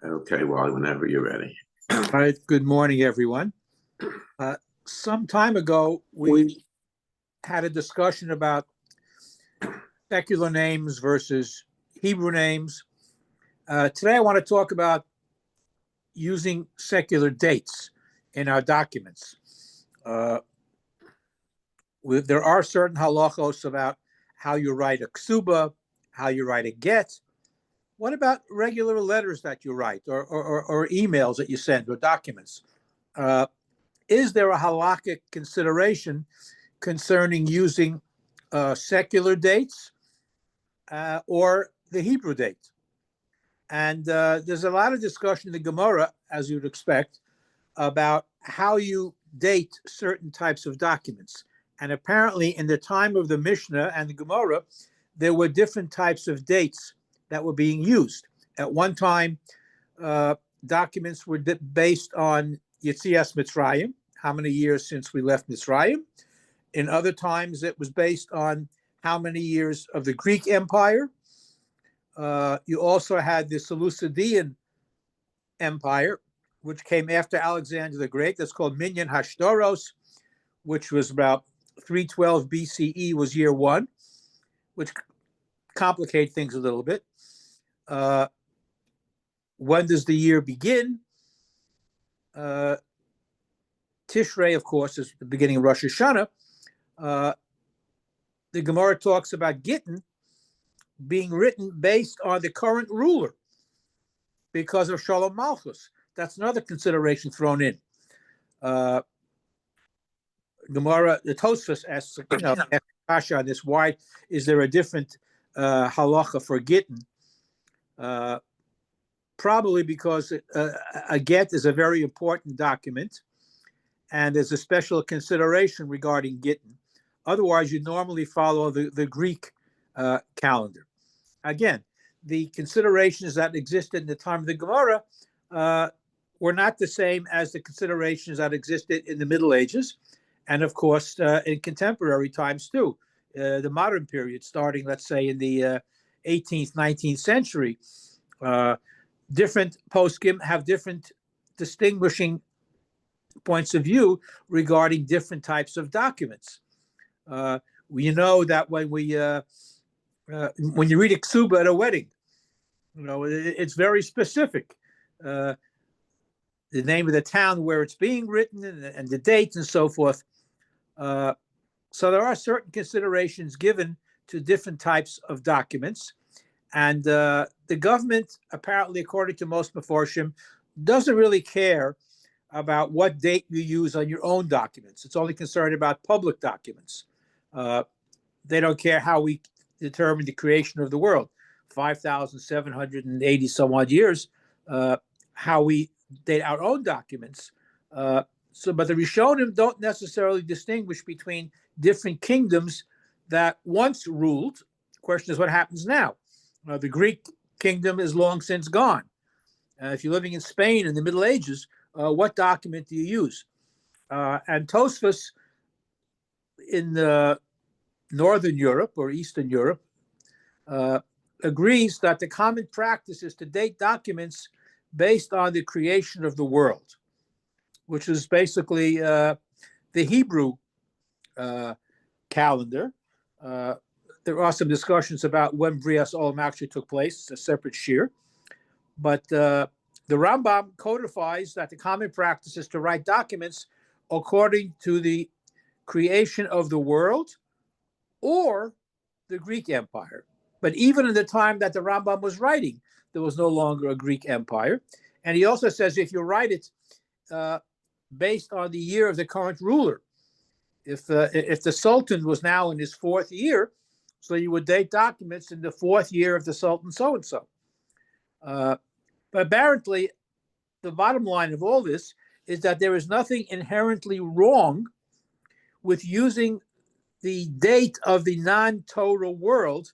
Okay, well, whenever you're ready. All right. Good morning, everyone. Some time ago, we had a discussion about secular names versus Hebrew names. Today, I want to talk about using secular dates in our documents. There are certain halachos about how you write a ksuba, how you write a get. What about regular letters that you write or emails that you send or documents? Is there a halakhic consideration concerning using secular dates or the Hebrew date? And there's a lot of discussion in the Gemara, as you'd expect, about how you date certain types of documents. And apparently, in the time of the Mishnah and the Gemara, there were different types of dates that were being used. At one time, documents were based on Yetzias Mitzrayim, how many years since we left Mitzrayim. In other times, it was based on how many years of the Greek Empire. You also had the Seleucidian Empire, which came after Alexander the Great. That's called Minyan Hashtaros, which was about 312 BCE was year one, which complicate things a little bit. When does the year begin? Tishrei, of course, is the beginning of Rosh Hashanah. The Gemara talks about Gittin being written based on the current ruler because of Shalom Malchus. That's another consideration thrown in. Gemara, the Tosfos asks, Pasha on this, why is there a different halacha for Gittin? Probably because a get is a very important document, and there's a special consideration regarding Gittin. Otherwise, you normally follow the Greek calendar. Again, the considerations that existed in the time of the Gemara were not the same as the considerations that existed in the Middle Ages, and of course, in contemporary times too. The modern period, starting, let's say, in the 18th, 19th century, different poskim have different distinguishing points of view regarding different types of documents. We know that when you read a ksuba at a wedding, it's very specific. The name of the town where it's being written and the date and so forth. So there are certain considerations given to different types of documents. And the government, apparently, according to most Meforshim, doesn't really care about what date you use on your own documents. It's only concerned about public documents. They don't care how we determine the creation of the world, 5,780 some odd years, how we date our own documents. But the Rishonim don't necessarily distinguish between different kingdoms that once ruled. The question is what happens now. The Greek kingdom is long since gone. If you're living in Spain in the Middle Ages, what document do you use? And Tosfos in Northern Europe or Eastern Europe agrees that the common practice is to date documents based on the creation of the world, which is basically the Hebrew calendar. There are some discussions about when Brias Olam actually took place. It's a separate shiur. But the Rambam codifies that the common practice is to write documents according to the creation of the world or the Greek Empire. But even in the time that the Rambam was writing, there was no longer a Greek Empire. And he also says if you write it based on the year of the current ruler, if the Sultan was now in his fourth year, so you would date documents in the fourth year of the Sultan so-and-so. But apparently, the bottom line of all this is that there is nothing inherently wrong with using the date of the non-Torah world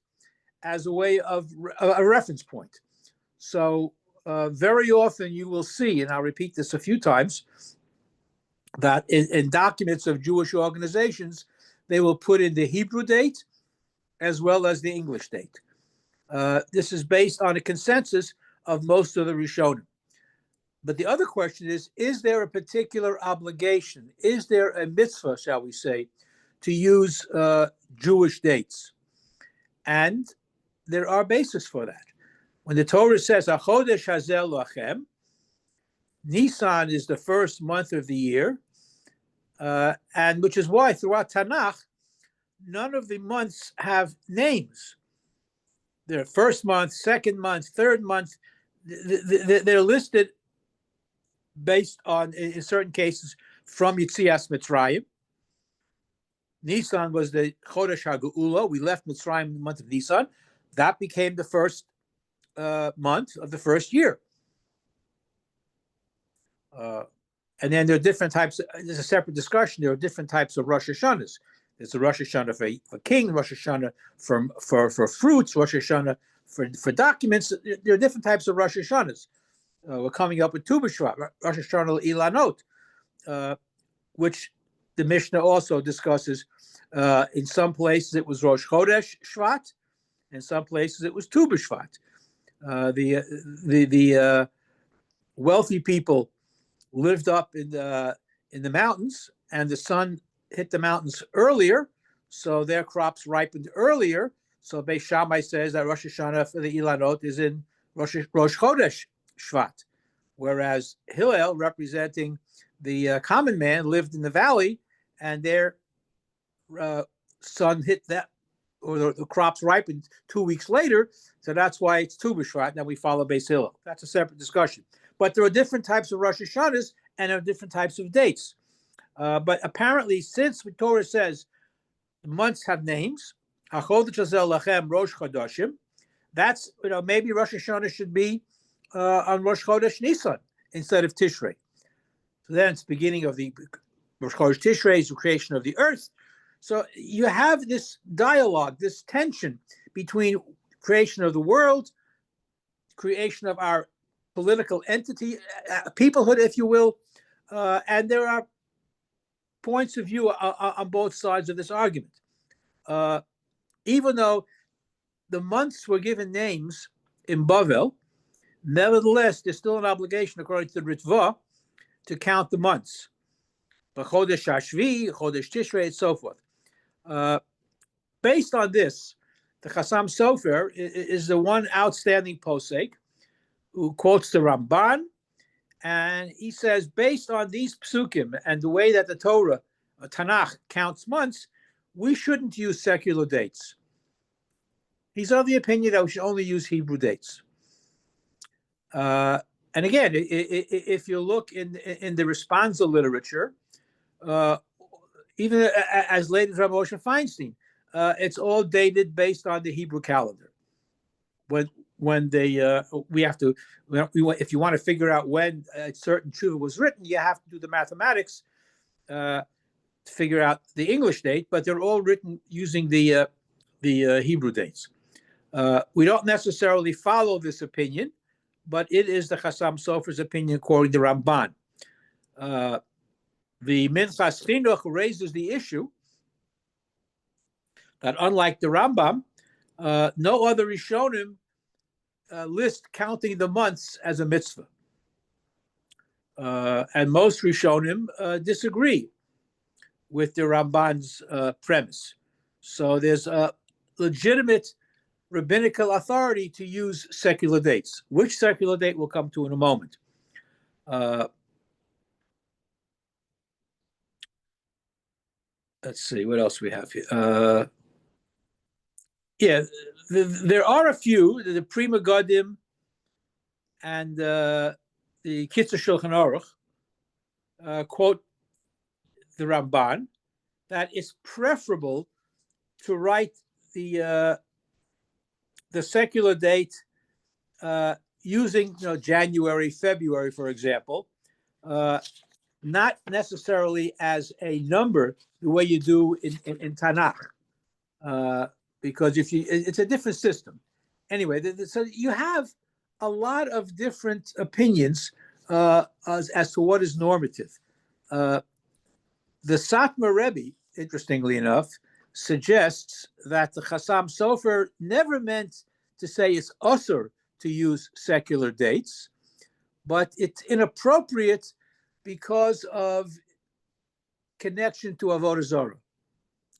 as a way of a reference point. So very often you will see, and I'll repeat this a few times, that in documents of Jewish organizations, they will put in the Hebrew date as well as the English date. This is based on a consensus of most of the Rishonim. But the other question is there a particular obligation? Is there a mitzvah, shall we say, to use Jewish dates? And there are bases for that. When the Torah says, "Achodesh hazel lachem," Nisan is the first month of the year, and which is why throughout Tanakh, none of the months have names. They're first month, second month, third month. They're listed based on, in certain cases, from Yitzias Mitzrayim. Nisan was the Chodesh HaGeula. We left Mitzrayim in the month of Nisan. That became the first month of the first year. And then there are different types. There's a separate discussion. There are different types of Rosh Hashanahs. There's a Rosh Hashanah for king, Rosh Hashanah for fruits, Rosh Hashanah for documents. There are different types of Rosh Hashanahs. We're coming up with Tu B'Shvat, Rosh Hashanah Ilanot, which the Mishnah also discusses. In some places it was Rosh Chodesh Shvat, in some places it was Tu B'Shvat. The wealthy people lived up in the mountains, and the sun hit the mountains earlier, so their crops ripened earlier. So Beis Shammai says that Rosh Hashanah for the Ilanot is in Rosh Chodesh Shvat, whereas Hillel, representing the common man, lived in the valley, and their sun hit that, or the crops ripened 2 weeks later. So that's why it's Tu B'Shvat. Now we follow Beis Hillel. That's a separate discussion. But there are different types of Rosh Hashanahs, and there are different types of dates. But apparently, since the Torah says the months have names, HaChodesh Hazel Lachem Rosh Chodashim, that's, maybe Rosh Hashanah should be on Rosh Chodesh Nisan instead of Tishrei. So then it's the beginning of the Rosh Chodesh Tishrei, is the creation of the earth. So you have this dialogue, this tension between creation of the world, creation of our political entity, peoplehood, if you will, and there are points of view on both sides of this argument. Even though the months were given names in Bavel, nevertheless, there's still an obligation, according to the Ritva, to count the months. Chodesh Hashvi, Chodesh Tishrei, and so forth. Based on this, the Chassam Sofer is the one outstanding posek who quotes the Ramban, and he says, based on these psukim and the way that the Torah, Tanakh, counts months, we shouldn't use secular dates. He's of the opinion that we should only use Hebrew dates. And again, if you look in the responsa literature, even as late as Rabbi Moshe Feinstein, it's all dated based on the Hebrew calendar. When we have to, if you want to figure out when a certain tshuva was written, you have to do the mathematics to figure out the English date, but they're all written using the Hebrew dates. We don't necessarily follow this opinion, but it is the Chassam Sofer's opinion according to Ramban. The Minchas Chinuch raises the issue that unlike the Rambam, no other Rishonim list counting the months as a mitzvah. And most Rishonim disagree with the Ramban's premise. So there's a legitimate rabbinical authority to use secular dates. Which secular date we'll come to in a moment. Let's see, what else we have here. There are a few, the Pri Megadim and the Kitzur Shulchan Aruch quote the Ramban that it's preferable to write the secular date using January, February, for example, not necessarily as a number the way you do in Tanakh. Because it's a different system. Anyway, so you have a lot of different opinions as to what is normative. The Satmar Rebbe, interestingly enough, suggests that the Chassam Sofer never meant to say it's usur to use secular dates, but it's inappropriate because of connection to Avodah Zarah.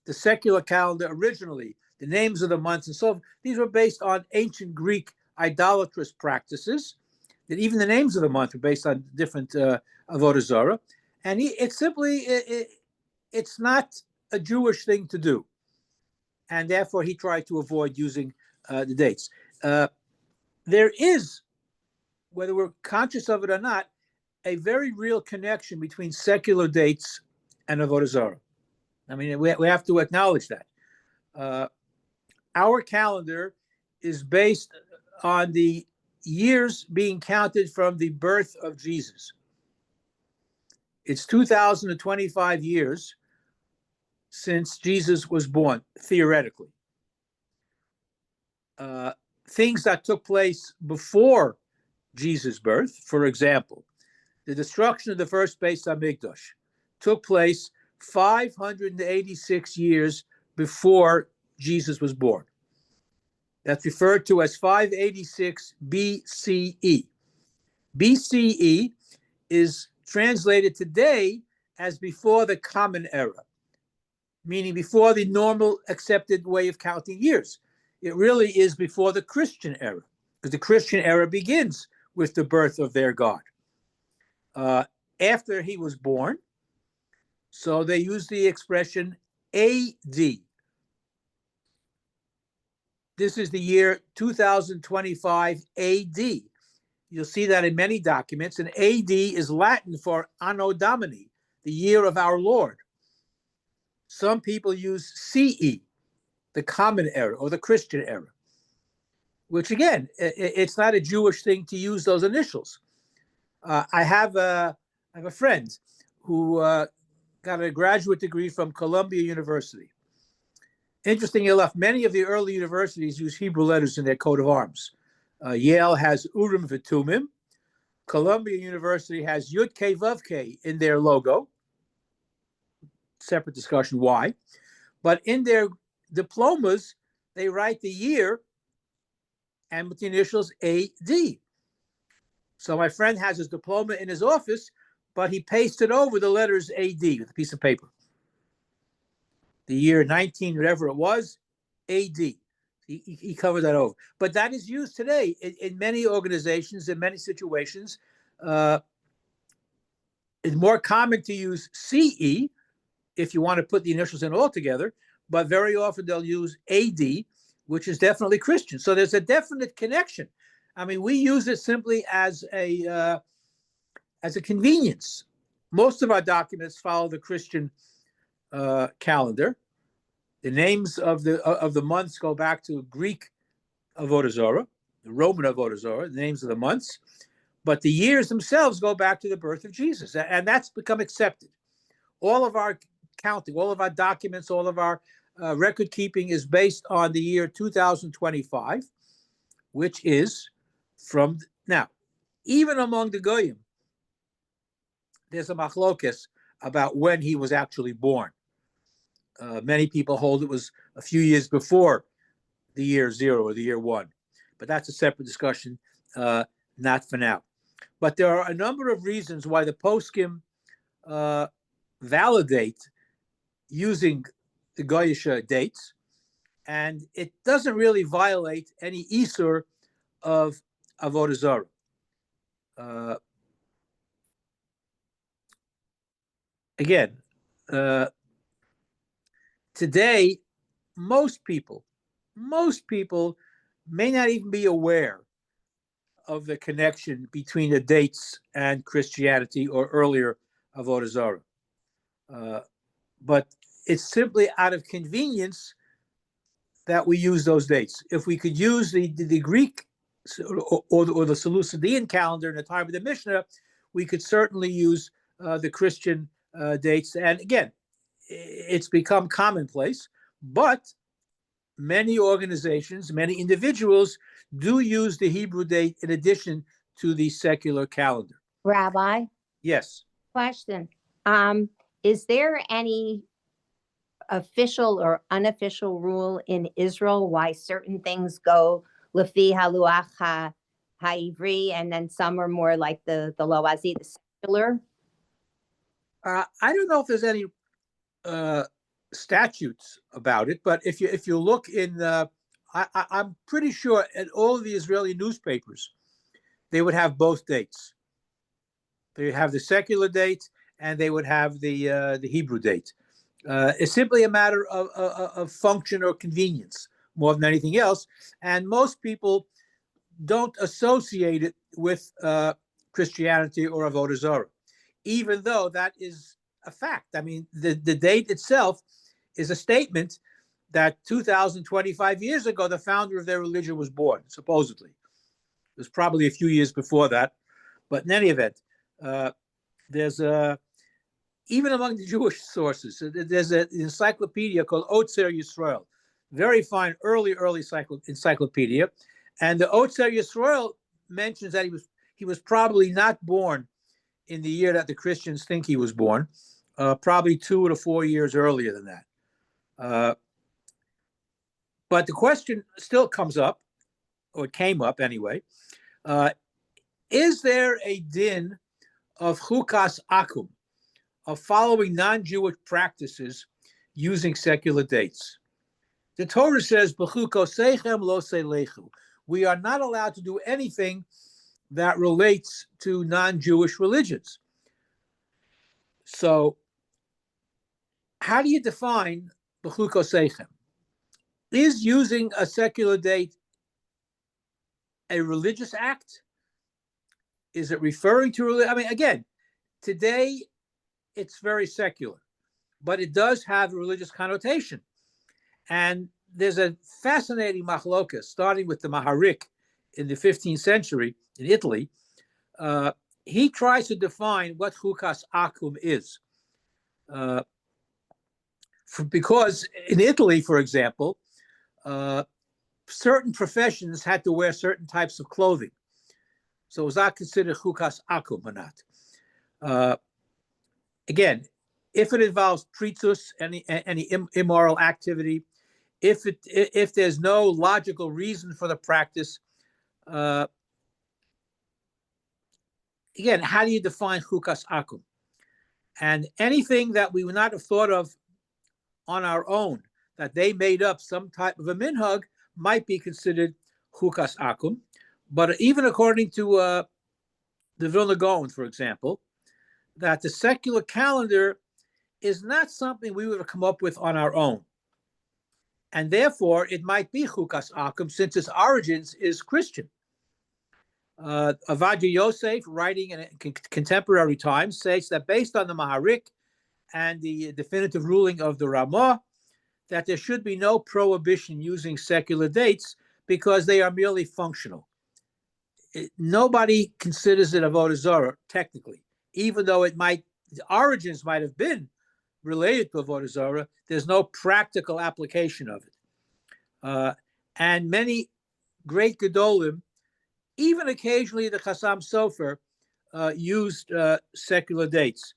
The secular calendar originally, the names of the months and so on, these were based on ancient Greek idolatrous practices, that even the names of the month were based on different Avodah Zarah. And it's not a Jewish thing to do. And therefore he tried to avoid using the dates. There is, whether we're conscious of it or not, a very real connection between secular dates and Avodah Zarah. I mean, we have to acknowledge that. Our calendar is based on the years being counted from the birth of Jesus. It's 2,025 years since Jesus was born, theoretically. Things that took place before Jesus' birth, for example, the destruction of the first Beis Hamikdash took place 586 years before Jesus was born. That's referred to as 586 BCE. BCE is translated today as before the Common Era, meaning before the normal accepted way of counting years. It really is before the Christian era, because the Christian era begins with the birth of their God. After he was born, so they use the expression AD. This is the year 2025 AD. You'll see that in many documents, and AD is Latin for Anno Domini, the year of our Lord. Some people use CE, the Common Era or the Christian era, which again, it's not a Jewish thing to use those initials. I have a friend who got a graduate degree from Columbia University. Interestingly enough, many of the early universities use Hebrew letters in their coat of arms. Yale has Urim V'Tumim. Columbia University has Yud Kei Vav Kei in their logo. Separate discussion why. But in their diplomas, they write the year and with the initials AD. So my friend has his diploma in his office, but he pasted over the letters AD with a piece of paper. The year 19, whatever it was, AD. He covered that over. But that is used today in many organizations, in many situations. It's more common to use CE if you want to put the initials in all together, but very often they'll use AD, which is definitely Christian. So there's a definite connection. I mean, we use it simply as a convenience. Most of our documents follow the Christian calendar. The names of the months go back to Greek Avodah Zarah, the Roman Avodah Zarah, the names of the months, but the years themselves go back to the birth of Jesus, and that's become accepted. All of our counting, all of our documents, all of our record keeping is based on the year 2025, which is from now. Even among the Goyim, there's a machlokes about when he was actually born. Many people hold it was a few years before the year 0 or the year 1, but that's a separate discussion, not for now. But there are a number of reasons why the poskim validate using the Goyish dates, and it doesn't really violate any isur of Avodah Zarah. Again, today, most people may not even be aware of the connection between the dates and Christianity or earlier Avodah Zarah. But it's simply out of convenience that we use those dates. If we could use the Greek or the Seleucidian calendar in the time of the Mishnah, we could certainly use the Christian dates. And again, it's become commonplace, but many organizations, many individuals do use the Hebrew date in addition to the secular calendar. Rabbi? Yes. Question. Is there any official or unofficial rule in Israel why certain things go lefi haluach Ha'ivri, and then some are more like the Loazi, the secular? I don't know if there's any statutes about it, but if you look in, I'm pretty sure at all of the Israeli newspapers, they would have both dates. They have the secular date and they would have the Hebrew date. It's simply a matter of function or convenience more than anything else, and most people don't associate it with Christianity or Avodah Zarah, even though that is a fact. I mean, the date itself is a statement that 2,025 years ago, the founder of their religion was born, supposedly. It was probably a few years before that. But in any event, there's even among the Jewish sources, there's an encyclopedia called Otzer Yisrael, very fine early encyclopedia. And the Otzer Yisrael mentions that he was probably not born in the year that the Christians think he was born, probably 2 to 4 years earlier than that. But the question still comes up, or it came up anyway, is there a din of chukas akum, of following non-Jewish practices using secular dates? The Torah says, "B'chukosechem lo selechu." We are not allowed to do anything that relates to non-Jewish religions. So, how do you define b'chukosechem? Is using a secular date a religious act? Is it referring to religion? I mean, again, today it's very secular, but it does have a religious connotation. And there's a fascinating machlokas, starting with the Maharik in the 15th century in Italy. He tries to define what chukas akum is. Because in Italy, for example, certain professions had to wear certain types of clothing. So was that considered chukas akum or not? Again, if it involves pritus, any immoral activity, if there's no logical reason for the practice, again, how do you define chukas akum? And anything that we would not have thought of on our own, that they made up some type of a minhag, might be considered chukas akum. But even according to the Vilna Gaon, for example, that the secular calendar is not something we would have come up with on our own. And therefore, it might be chukas akum, since its origins is Christian. Avadia Yosef, writing in contemporary times, says that based on the Maharik and the definitive ruling of the Ramah, that there should be no prohibition using secular dates because they are merely functional. Nobody considers it avodah zarah technically, even though the origins might have been related to avodah zarah. There's no practical application of it, and many great gedolim, even occasionally the Chassam Sofer, used secular dates.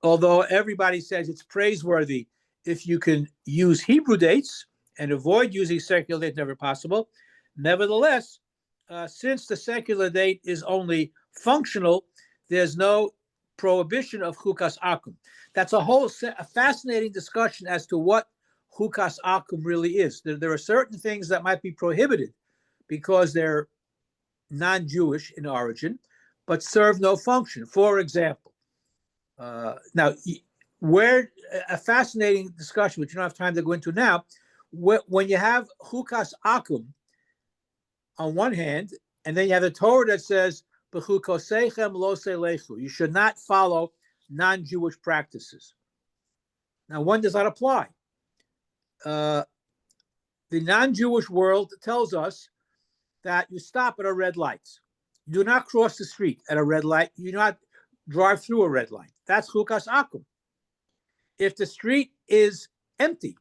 Although everybody says it's praiseworthy if you can use Hebrew dates and avoid using secular dates, never possible. Nevertheless, since the secular date is only functional, there's no prohibition of chukas akum. That's a fascinating discussion as to what chukas akum really is. There are certain things that might be prohibited because they're non-Jewish in origin, but serve no function. For example, now, where a fascinating discussion, which you don't have time to go into now, when you have chukas akum on one hand, and then you have the Torah that says, "B'chukosechem lo selechu," you should not follow non-Jewish practices. Now, when does that apply? The non-Jewish world tells us that you stop at a red light. You do not cross the street at a red light. You do not drive through a red light. That's chukas akum. If the street is empty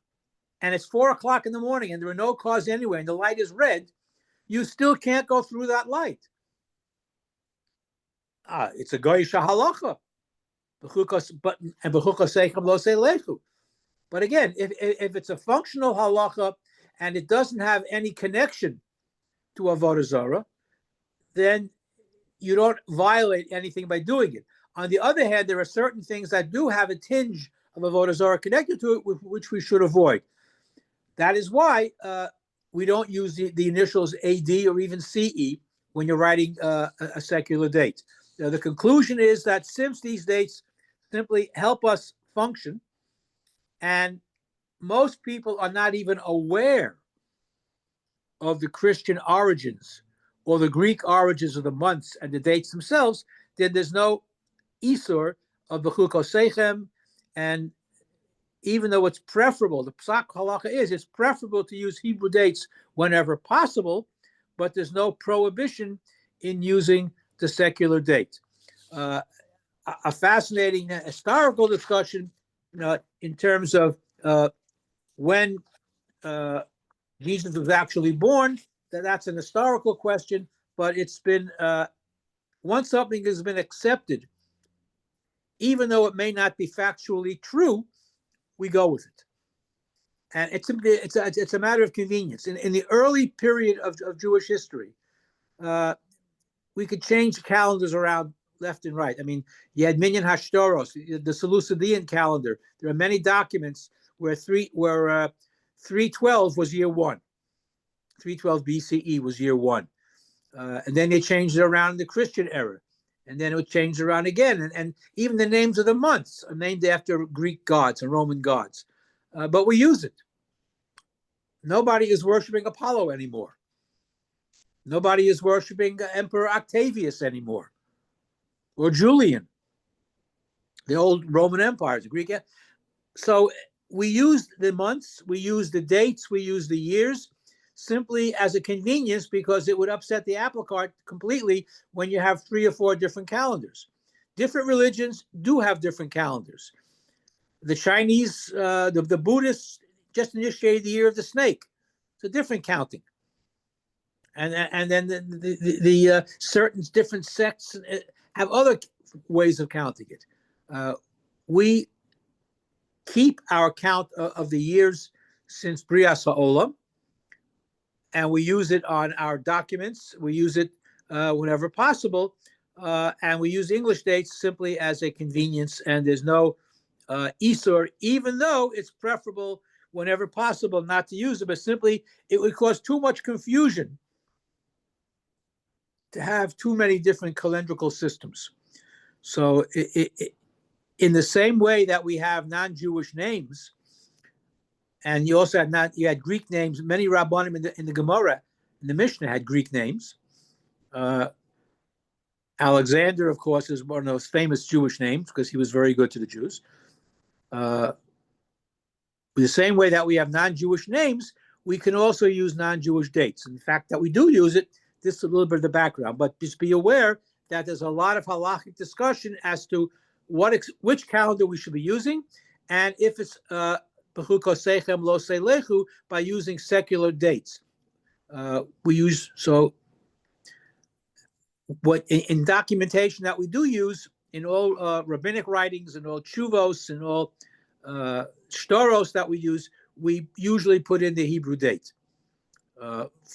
and it's 4 o'clock in the morning and there are no cars anywhere and the light is red, you still can't go through that light. It's a goyish halacha. But again, if it's a functional halacha and it doesn't have any connection to avodah zarah, then you don't violate anything by doing it. On the other hand, there are certain things that do have a tinge of avodah zarah connected to it, which we should avoid. That is why we don't use the initials AD or even CE when you're writing a secular date. The conclusion is that since these dates simply help us function, and most people are not even aware of the Christian origins or the Greek origins of the months and the dates themselves, then there's no Isur of the Chukosechem. And even though it's preferable, the Psak Halacha is, it's preferable to use Hebrew dates whenever possible, but there's no prohibition in using the secular date. A fascinating historical discussion in terms of when Jesus was actually born, that's an historical question, but it's been, once something has been accepted, even though it may not be factually true, we go with it. And it's a matter of convenience. In the early period of Jewish history, we could change calendars around left and right. I mean, you had Minyan Hashtoros, the Seleucidian calendar. There are many documents where 312 was year one. 312 BCE was year one. And then they changed it around in the Christian era. And then it would change around again. And even the names of the months are named after Greek gods and Roman gods. But we use it. Nobody is worshiping Apollo anymore. Nobody is worshiping Emperor Octavius anymore, or Julian, the old Roman empires, the Greek. So we use the months, we use the dates, we use the years simply as a convenience, because it would upset the apple cart completely when you have 3 or 4 different calendars. Different religions do have different calendars. The Chinese, the Buddhists just initiated the year of the snake. It's a different counting. And then the certain different sects have other ways of counting it. We keep our count of the years since Brias HaOlam, and we use it on our documents. We use it whenever possible, and we use English dates simply as a convenience, and there's no Isur, even though it's preferable whenever possible not to use it, but simply it would cause too much confusion to have too many different calendrical systems. So in the same way that we have non-Jewish names, and you also had Greek names, many Rabbanim in the Gemara, in the Mishnah had Greek names. Alexander, of course, is one of those famous Jewish names because he was very good to the Jews. The same way that we have non-Jewish names, we can also use non-Jewish dates. And the fact that we do use it, this is a little bit of the background, but just be aware that there's a lot of halachic discussion as to which calendar we should be using, and if it's b'chukosechem lo selechu, by using secular dates. We use, so what in documentation that we do use in all rabbinic writings and all chuvos and all shtoros that we use, we usually put in the Hebrew date.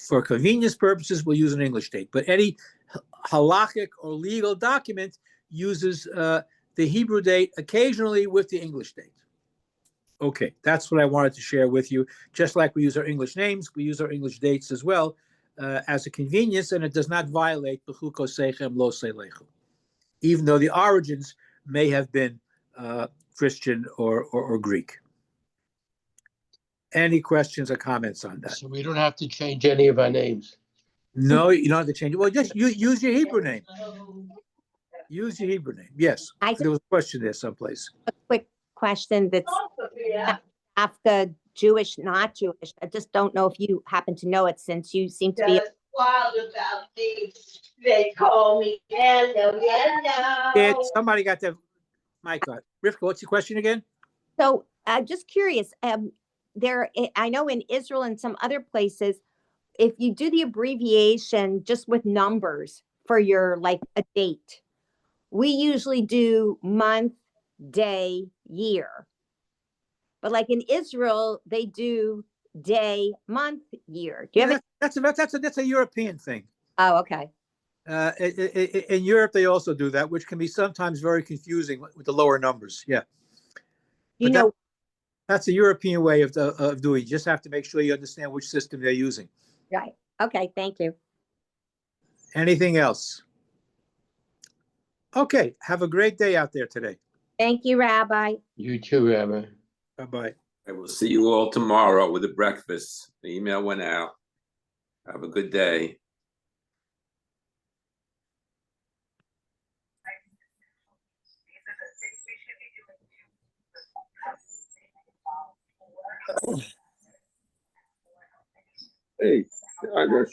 For convenience purposes, we'll use an English date, but any halachic or legal document uses the Hebrew date occasionally with the English date. Okay, that's what I wanted to share with you. Just like we use our English names, we use our English dates as well as a convenience, and it does not violate b'chukosechem lo selechu, even though the origins may have been Christian or Greek. Any questions or comments on that? So we don't have to change any of our names. No, you don't have to change it. Well, just use your Hebrew name. Use your Hebrew name. Yes. There was a question there someplace. A quick question that's after Jewish, not Jewish. I just don't know if you happen to know it, since you seem to be wild about these. They call me yellow. Yeah, somebody got the mic on. Rivka, what's your question again? So just curious, I know in Israel and some other places, if you do the abbreviation just with numbers for your, like, a date, we usually do month, day, year. But like in Israel, they do day, month, year. Do you have that's a European thing. Oh, okay. In Europe, they also do that, which can be sometimes very confusing with the lower numbers. Yeah, You but know, that's a European way of doing. You just have to make sure you understand which system they're using. right. Okay, thank you. Anything else? Okay, have a great day out there today. Thank you, Rabbi. You too, Rabbi. Bye-bye. I will see you all tomorrow with the breakfast. The email went out. Have a good day. Hey, I guess.